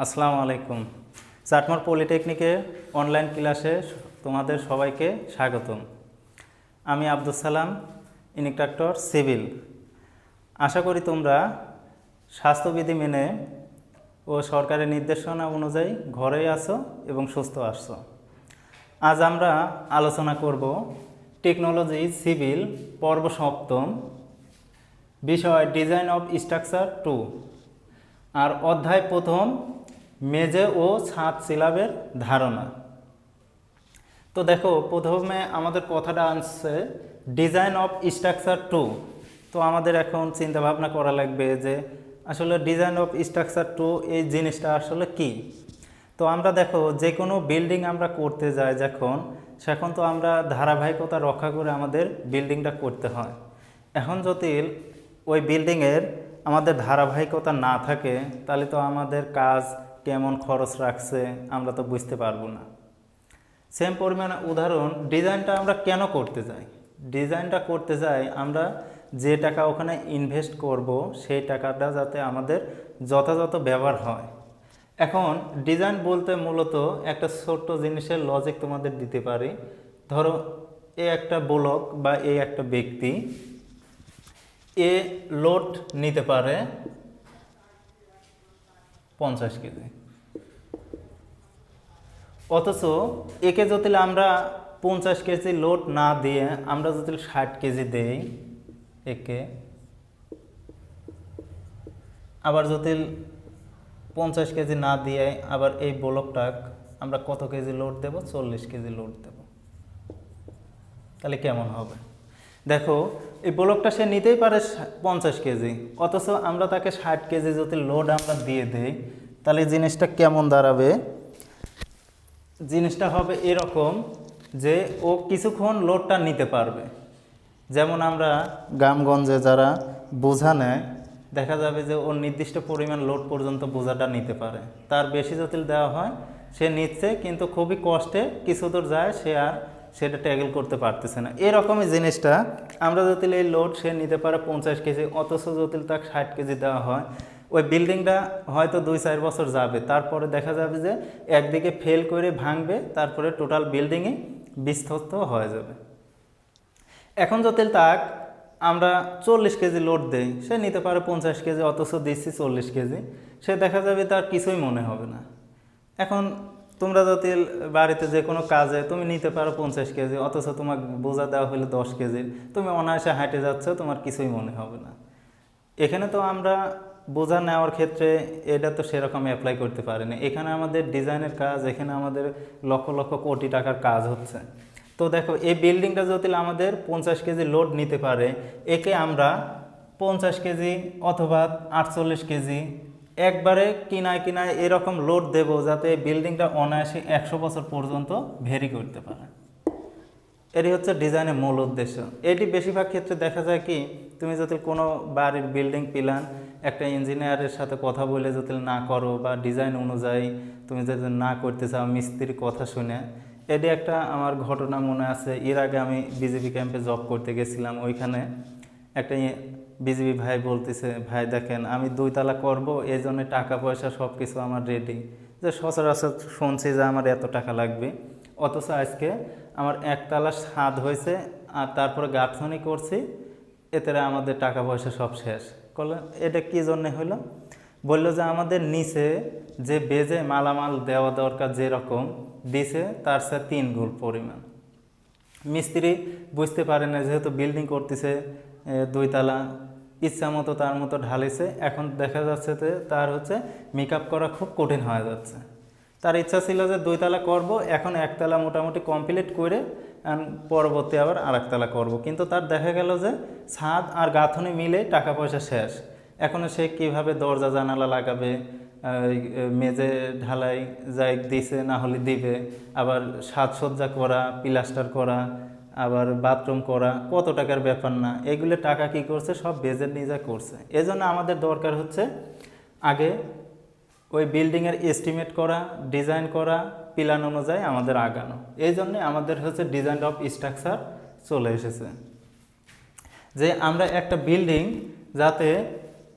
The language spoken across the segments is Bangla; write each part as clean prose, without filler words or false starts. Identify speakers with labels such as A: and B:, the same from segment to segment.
A: আসসালামু আলাইকুম। চাটমোহর পলিটেকনিকে অনলাইন ক্লাসে তোমাদের সবাইকে স্বাগতম। আমি আব্দুল সালাম, ইনস্ট্রাক্টর সিভিল। আশা করি তোমরা স্বাস্থ্যবিধি মেনে ও সরকারের নির্দেশনা অনুযায়ী ঘরেই আছো এবং সুস্থ আসছো। আজ আমরা আলোচনা করব টেকনোলজি সিভিল পর্ব সপ্তম, বিষয় ডিজাইন অফ স্ট্রাকচার 2 আর অধ্যায় প্রথম, মেঝে ও ছাদ স্ল্যাবের ধারণা। তো দেখো, প্রথমে আমাদের কথাটা আসছে ডিজাইন অফ স্ট্রাকচার 2। তো আমাদের এখন চিন্তা ভাবনা করা লাগবে যে আসলে ডিজাইন অফ স্ট্রাকচার 2 এই জিনিসটা আসলে কি। তো আমরা দেখো, যে কোনো বিল্ডিং আমরা করতে যাই সেখন তো আমরা ধারাবাহিকতা রক্ষা করে আমাদের বিল্ডিংটা করতে হয়। এখন যদি ওই বিল্ডিংয়ের আমাদের ধারাবাহিকতা না থাকে, তাহলে তো আমাদের কাজ কেমন খরচ রাখছে আমরা তো বুঝতে পারবো না। সেম পরিমাণে উদাহরণ, ডিজাইনটা আমরা কেন করতে যাই? ডিজাইনটা করতে যাই আমরা যে টাকা ওখানে ইনভেস্ট করব, সেই টাকাটা যাতে আমাদের যথাযথ ব্যবহার হয়। এখন ডিজাইন বলতে মূলত একটা ছোট্ট জিনিসের লজিক তোমাদের দিতে পারি। ধরো, এ একটা ব্লক বা এই একটা ব্যক্তি এ লোড নিতে পারে 50 কেজি, অথচ একে যদি আমরা 50 কেজি লোড না দিয়ে আমরা যদি 60 কেজি দেই একে, আবার যদি 50 কেজি না দিয়ে আবার এই ব্লকটা আমরা কত কেজি লোড দেব? 40 কেজি লোড দেব, তাহলে কেমন হবে? দেখো, এই ব্লকটা সে নিতেই পারে 50 কেজি, অথচ আমরা তাকে 60 কেজি যদি লোড আমরা দিয়ে দেই, তাহলে জিনিসটা কেমন দাঁড়াবে? জিনিসটা হবে এরকম যে ও কিছুক্ষণ লোডটা নিতে পারবে। যেমন আমরা গ্রামগঞ্জে যারা বোঝা নেয়, দেখা যাবে যে ওর নির্দিষ্ট পরিমাণ লোড পর্যন্ত বোঝাটা নিতে পারে। তার বেশি যদি দেওয়া হয় সে নিচ্ছে, কিন্তু খুবই কষ্টে কিছু দূর যায়, সে আর সেটা ট্যাগল করতে পারতেছে না। এরকমই জিনিসটা আমরা যদি এই লোড সে নিতে পারে 50 কেজি, অথচ যদি তাকে 60 কেজি দেওয়া হয়, ওই বিল্ডিংটা হয়তো 2-4 বছর যাবে, তারপরে দেখা যাবে যে একদিকে ফেল করে ভাঙবে, তারপরে টোটাল বিল্ডিংই বিধ্বস্ত হয়ে যাবে। এখন যদি তাক আমরা 40 কেজি লোড দেই, সে নিতে পারে 50 কেজি, অথচ দিচ্ছি 40 কেজি, সে দেখা যাবে তার কিছুই মনে হবে না। এখন তোমরা যদি বাড়িতে যে কোনো কাজে তুমি নিতে পারো 50 কেজি, অথচ তোমাকে বোঝা দেওয়া হলে 10 কেজির, তুমি অনায়াসে হাঁটে যাচ্ছ, তোমার কিছুই মনে হবে না। এখানে তো আমরা বোঝা নেওয়ার ক্ষেত্রে এটা তো সেরকম অ্যাপ্লাই করতে পারি না। এখানে আমাদের ডিজাইনের কাজ, এখানে আমাদের লক্ষ লক্ষ কোটি টাকার কাজ হচ্ছে। তো দেখো, এই বিল্ডিংটা যদি আমাদের 50 কেজি লোড নিতে পারে, একে আমরা 50 কেজি অথবা 48 কেজি একবারে কিনায় এরকম লোড দেব, যাতে বিল্ডিংটা অনায়াসে 100 বছর পর্যন্ত ভেরি করতে পারে। এটি হচ্ছে ডিজাইনের মূল উদ্দেশ্য। এটি বেশিরভাগ ক্ষেত্রে দেখা যায় কি, তুমি যদি কোনো বাড়ির বিল্ডিং প্ল্যান একটা ইঞ্জিনিয়ারের সাথে কথা বলে যদি না করো, বা ডিজাইন অনুযায়ী তুমি যদি না করতে চাও মিস্ত্রির কথা শুনে, এটি একটা আমার ঘটনা মনে আছে। এর আগে আমি বিজেপি ক্যাম্পে জব করতে গেছিলাম, ওইখানে একটা বিজেপি ভাই বলতেছে, ভাই দেখেন আমি 2 তলা করবো, এই জন্য টাকা পয়সা সব কিছু আমার রেডি, যে সচরাচর শুনছি যে আমার এত টাকা লাগবে, অথচ আজকে আমার 1 তলা ছাদ হয়েছে আর তারপরে গাঁথনি করছি, এতে আমাদের টাকা পয়সা সব শেষ করলো। এটা কী জন্যে হলো? বললো যে আমাদের নিচে যে বেজে মালামাল দেওয়া দরকার যেরকম দিছে, তার সাথে 3 গুণ পরিমাণ। মিস্ত্রি বুঝতে পারে না, যেহেতু বিল্ডিং করতেছে 2 তলা, ইচ্ছা মতো তার মতো ঢালেছে। এখন দেখা যাচ্ছে যে তার মেকআপ করা খুব কঠিন হয়ে যাচ্ছে। তার ইচ্ছা ছিল যে 2 তলা করবো, এখন 1 তলা মোটামুটি কমপ্লিট করে পরবর্তী আবার আরেক তলা করবো, কিন্তু তার দেখা গেল যে ছাদ আর গাঁথনি মিলে টাকা পয়সা শেষ। এখন সে কীভাবে দরজা জানালা লাগাবে, মেঝে ঢালাই যাই দিছে না হলে দিবে, আবার সাজসজ্জা করা, প্লাস্টার করা, আবার বাথরুম করা, কত টাকার ব্যাপার না। এগুলো টাকা কি করছে? সব বেজের নিজে করছে। এজন্য আমাদের দরকার হচ্ছে আগে ওই বিল্ডিংয়ের এস্টিমেট করা, ডিজাইন করা, প্ল্যান অনুযায়ী আমাদের আগানো। এই জন্যে আমাদের ডিজাইন অফ স্ট্রাকচার চলে এসেছে, যে আমরা একটা বিল্ডিং যাতে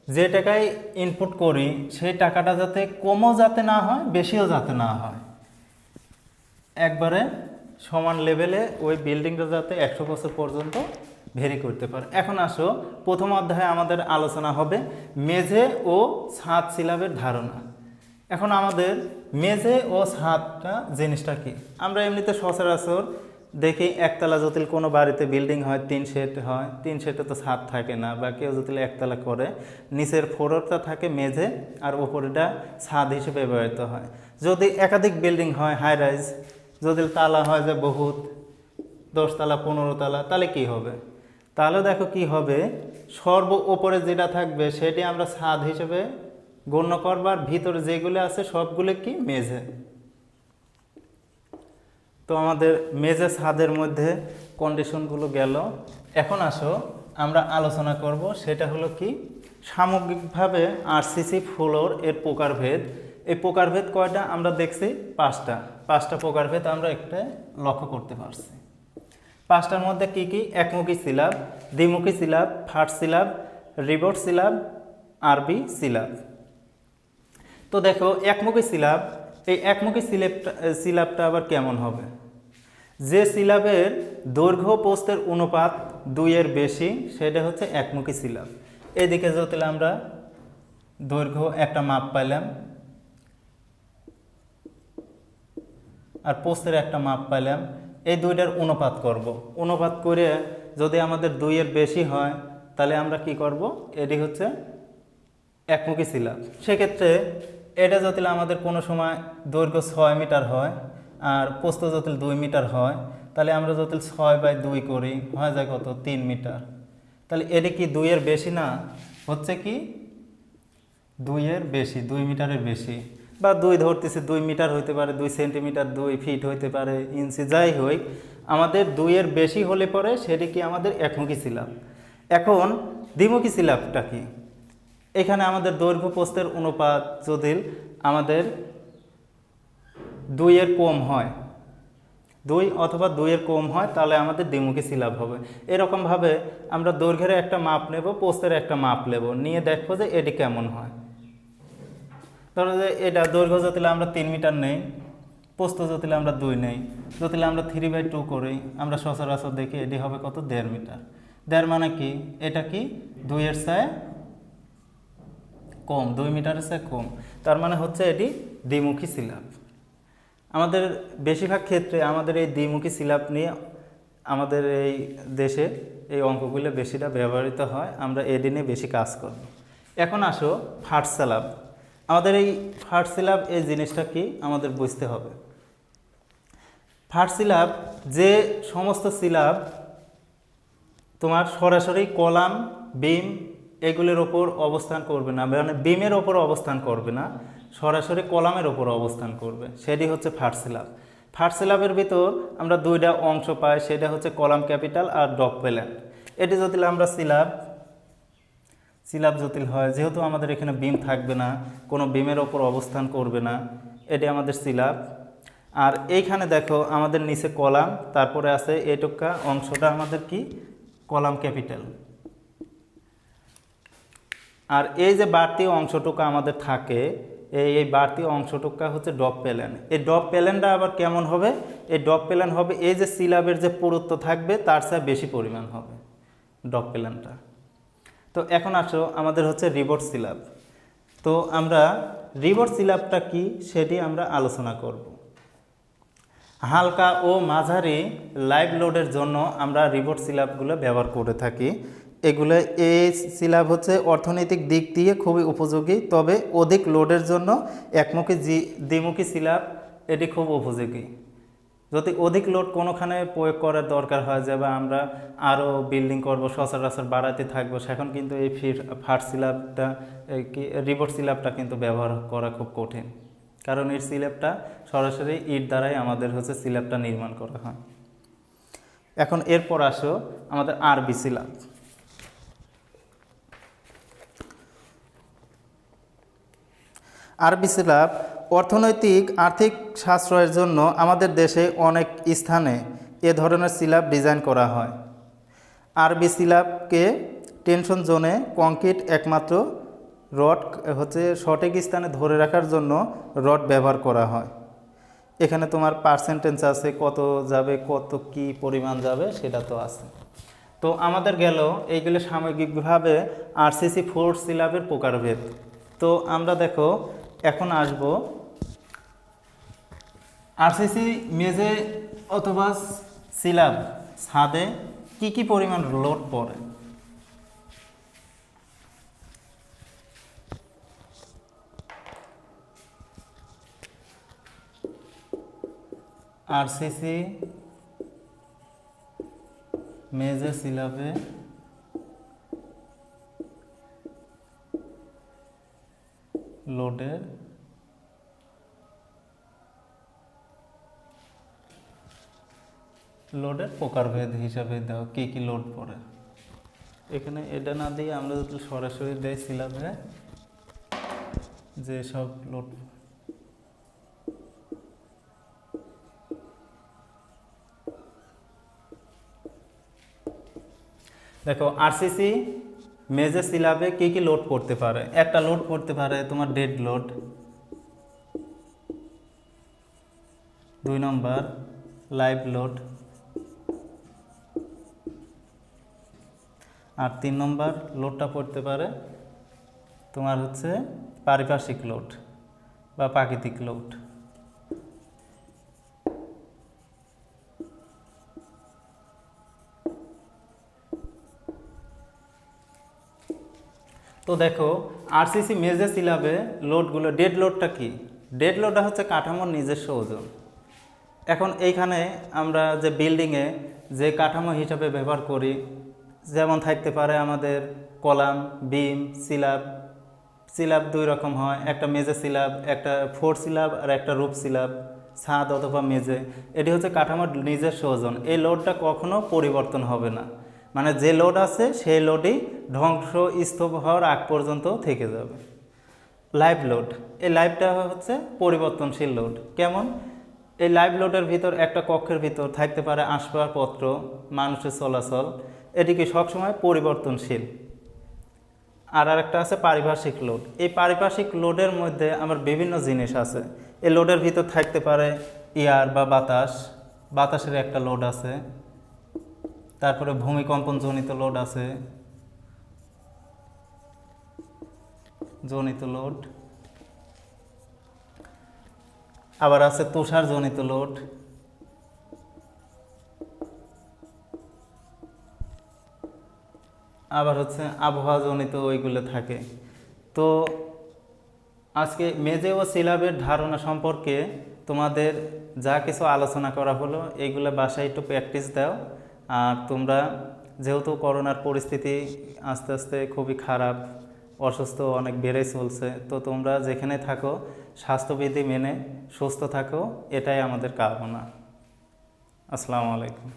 A: যে টাকায় ইনপুট করি সেই টাকাটা যাতে কমও যাতে না হয়, বেশিও যাতে না হয়, একবারে সমান লেভেলে ওই বিল্ডিংটা যাতে 100 বছর পর্যন্ত ভেরি করতে পারে। এখন আসো, প্রথম অধ্যায়ে আমাদের আলোচনা হবে মেঝে ও ছাদ স্ল্যাবের ধারণা। এখন আমাদের মেঝে ও ছাদটা জিনিসটা কি? আমরা এমনিতে সচরাচর দেখি একতলা যদি কোনো বাড়িতে বিল্ডিং হয়, 3 শেড হয়, 3 শেডে তো ছাদ থাকে না, বা কেউ যদি একতলা করে নিচের ফ্লোরটা থাকে মেঝে আর উপরেটা ছাদ হিসেবে ব্যবহৃত হয়। যদি একাধিক বিল্ডিং হয় হাই রাইজ, যদি তালা হয় যে বহুত 10 তালা 15 তালা, তাহলে কি হবে? তাহলে দেখো কি হবে, সর্ব উপরে যেটা থাকবে সেটি আমরা ছাদ হিসেবে গণ্য করবার, ভিতরে যেগুলো আছে সবগুলো কি মেঝে। তো আমাদের মেঝে ছাদের মধ্যে কন্ডিশনগুলো গেল। এখন আসো আমরা আলোচনা করব, সেটা হলো কি সামগ্রিকভাবে আরসিসি ফ্লোর এর প্রকারভেদ। এই প্রকারভেদ কয়টা আমরা দেখছি? 5টা প্রকারভেদ আমরা একটা লক্ষ্য করতে পারছি। 5টার মধ্যে কি কি? একমুখী স্ল্যাব, দ্বিমুখী স্ল্যাব, ফাট স্ল্যাব, রিবোর্ড স্ল্যাব, আরবি স্ল্যাব। তো দেখো একমুখী স্ল্যাব, এই একমুখী স্ল্যাবটা আবার কেমন হবে? যে স্ল্যাবের দৈর্ঘ্য প্রস্থের অনুপাত 2-এর বেশি সেটা হচ্ছে একমুখী স্ল্যাব। এদিকে যদি আমরা দৈর্ঘ্য একটা মাপ পাইলাম আর প্রস্থের একটা মাপ পাইলাম, এই দুইটার অনুপাত করব। অনুপাত করে যদি আমাদের 2-এর বেশি হয় তাহলে আমরা কি করব? এটি হচ্ছে একমুখী স্ল্যাব। সেক্ষেত্রে এটা যদি আমাদের কোনো সময় দৈর্ঘ্য 6 মিটার হয় আর প্রস্থ যদি 2 মিটার হয়, তাহলে আমরা যদি 6/2 করি হয়ে যায় কত? 3 মিটার। তাহলে এটি কি 2-এর বেশি না? হচ্ছে কি 2-এর বেশি, 2 মিটারের বেশি, বা 2 ধরতেছে 2 মিটার হইতে পারে, 2 সেন্টিমিটার, 2 ফিট হইতে পারে, ইঞ্চি, যাই হোক আমাদের 2-এর বেশি হলে পরে সেটি কি আমাদের একমুখী স্ল্যাব। এখন দ্বিমুখী স্ল্যাবটা কি? এখানে আমাদের দৈর্ঘ্য প্রস্থের অনুপাত যদি আমাদের 2-এর কম হয়, 2 অথবা 2-এর কম হয়, তাহলে আমাদের দ্বিমুখী স্ল্যাব হবে। এরকমভাবে আমরা দৈর্ঘ্যের একটা মাপ নেব, প্রস্থের একটা মাপ নেব, নিয়ে দেখবো যে এটি কেমন হয়। ধরো যে এটা দৈর্ঘ্য যদি আমরা 3 মিটার নেই, প্রস্থ যদি আমরা 2 নেই, যদি আমরা 3/2 করি, আমরা সচরাচর দেখি এটি হবে কত? 1.5 মিটার। 1.5 মানে কি? এটা কি 2-এর চেয়ে কম, 2 মিটারের চেয়ে কম, তার মানে হচ্ছে এটি দ্বিমুখী স্ল্যাব। আমাদের বেশিরভাগ ক্ষেত্রে আমাদের এই দ্বিমুখী স্ল্যাব নিয়ে আমাদের এই দেশে এই অঙ্কগুলো বেশিটা ব্যবহৃত হয়, আমরা এটি নিয়ে বেশি কাজ করব। এখন আসো ফাট স্ল্যাব। আমাদের এই ফাট স্ল্যাব এই জিনিসটা কি আমাদের বুঝতে হবে। ফাট স্ল্যাব যে সমস্ত স্ল্যাব তোমার সরাসরি কলাম, বিম এগুলোর ওপর অবস্থান করবে না, মানে বিমের ওপর অবস্থান করবে না, সরাসরি কলামের ওপর অবস্থান করবে, সেটি হচ্ছে ফাট স্ল্যাব। ফাট স্ল্যাবের ভিতর আমরা 2টা অংশ পাই, সেটা হচ্ছে কলাম ক্যাপিটাল আর ডগ প্যানেল। এটি যদি আমরা স্ল্যাব জটিল হয়, যেহেতু আমাদের এখানে বিম থাকবে না, কোনো বিমের ওপর অবস্থান করবে না, এটি আমাদের স্ল্যাব। আর এইখানে দেখো আমাদের নিচে কলাম, তারপরে আছে এইটুকা অংশটা আমাদের কি? Column capital. আর এই যে বাড়তি অংশটুকু আমাদের থাকে, এই বাড়তি অংশটুকু হচ্ছে ডগ প্যানেল। এই ডগ প্যানেলটা আবার কেমন হবে? এই ডগ প্যানেল হবে এই যে স্ল্যাবের যে পুরুত্ব থাকবে তার চেয়ে বেশি পরিমাণ হবে ডগ প্যানেলটা। তো এখন আসো আমাদের হচ্ছে রিবোর্ড স্ল্যাব। তো আমরা রিবোর্ড স্ল্যাবটা কি সেটি আমরা আলোচনা করব। হালকা ও মাঝারি লাইভ লোডের জন্য আমরা রিবোর্ড স্ল্যাবগুলো ব্যবহার করে থাকি। এগুলো এই স্ল্যাব হচ্ছে অর্থনৈতিক দিক দিয়ে খুবই উপযোগী, তবে অধিক লোডের জন্য একমুখী দ্বিমুখী স্ল্যাব এটি খুব উপযোগী। যদি অধিক লোড কোনোখানে প্রয়োগ করার দরকার হয়, যে বা আমরা আরও বিল্ডিং করব, সচরাচর বাড়াতে থাকবো, সেখন কিন্তু এই ফাট স্ল্যাবটা রিবোর্ড স্ল্যাবটা কিন্তু ব্যবহার করা খুব কঠিন, কারণ এর স্ল্যাবটা সরাসরি ইট দ্বারাই আমাদের হচ্ছে স্ল্যাবটা নির্মাণ করা হয়। এখন এরপর আসো আমাদের আরবি স্ল্যাব। আরবি স্ল্যাব অর্থনৈতিক আর্থিক সাশ্রয়ের জন্য আমাদের দেশে অনেক স্থানে এ ধরনের স্ল্যাব ডিজাইন করা হয়। আরবি স্ল্যাবকে টেনশন জোনে কংক্রিট একমাত্র রড হচ্ছে সঠিক স্থানে ধরে রাখার জন্য রড ব্যবহার করা হয়। এখানে তোমার পার্সেন্টেজ আছে, কত যাবে, কত কি পরিমাণ যাবে সেটা তো আছে। তো আমাদের গেল এইগুলো সামগ্রিকভাবে আরসিসি 4 সিলাবের প্রকারভেদ। তো আমরা দেখো এখন আসব আরসিসি মেজে অথবা সিলাব ছাদে কি কি পরিমাণ লোড পড়ে। আরসিসি মেজে সিলাবে লোডের প্রকারভেদ হিসাবে দাও কি কি লোড পড়ে। এখানে এটা না দিয়ে আমরা যদি সরাসরি দেই সিলাবে যে সব লোড, দেখো আরসিসি মেজে সিলাবে কি কি লোড পড়তে পারে। একটা লোড পড়তে পারে তোমার ডেড লোড, 2 নম্বর লাইভ লোড, আর 3 নম্বর লোডটা পড়তে পারে তোমার হচ্ছে পারিপার্শ্বিক লোড বা প্রাকৃতিক লোড। তো দেখো আরসিসি মেজে সিলাবে লোডগুলো, ডেড লোডটা কি? ডেড লোডটা হচ্ছে কাঠামোর নিজস্ব ওজন। এখন এইখানে আমরা যে বিল্ডিংয়ে যে কাঠামো হিসাবে ব্যবহার করি, যেমন থাকতে পারে আমাদের কলাম, বিম, সিলাব। সিলাব 2 রকম হয়, একটা মেজে সিলাব, একটা 4 সিলাব আর একটা রূপ সিলাব, ছাদ অথবা মেজে। এটি হচ্ছে কাঠামোর নিজস্ব ওজন। এই লোডটা কখনো পরিবর্তন হবে না, মানে যে লোড আছে সেই লোডই ধ্বংসস্তূপ হওয়ার আগ পর্যন্ত থেকে যাবে। লাইভ লোড, এই লাইভটা হচ্ছে পরিবর্তনশীল লোড। কেমন? এই লাইভ লোডের ভিতর একটা কক্ষের ভিতর থাকতে পারে আসবাবপত্র, মানুষের চলাচল, এটি কি সবসময় পরিবর্তনশীল। আর আরেকটা আছে পারিপার্শ্বিক লোড। এই পারিপার্শ্বিক লোডের মধ্যে আমার বিভিন্ন জিনিস আছে। এই লোডের ভিতর থাকতে পারে এয়ার বা বাতাস, বাতাসের একটা লোড আছে, তারপরে ভূমিকম্পন জনিত লোড আছে, জনিত লোড, আবার আছে তুষার জনিত লোড, আবার হচ্ছে আবহাওয়া জনিত ওইগুলো থাকে। তো আজকে মেজে ও সিলাবের ধারণা সম্পর্কে তোমাদের যা কিছু আলোচনা করা হলো এইগুলো বাসায় একটু প্র্যাকটিস দাও। আর তোমরা যেহেতু করোনার পরিস্থিতি আস্তে আস্তে খুবই খারাপ, অসুস্থ অনেক বেড়ে চলছে, তো তোমরা যেখানে থাকো স্বাস্থ্যবিধি মেনে সুস্থ থাকো, এটাই আমাদের কামনা। আসসালামু আলাইকুম।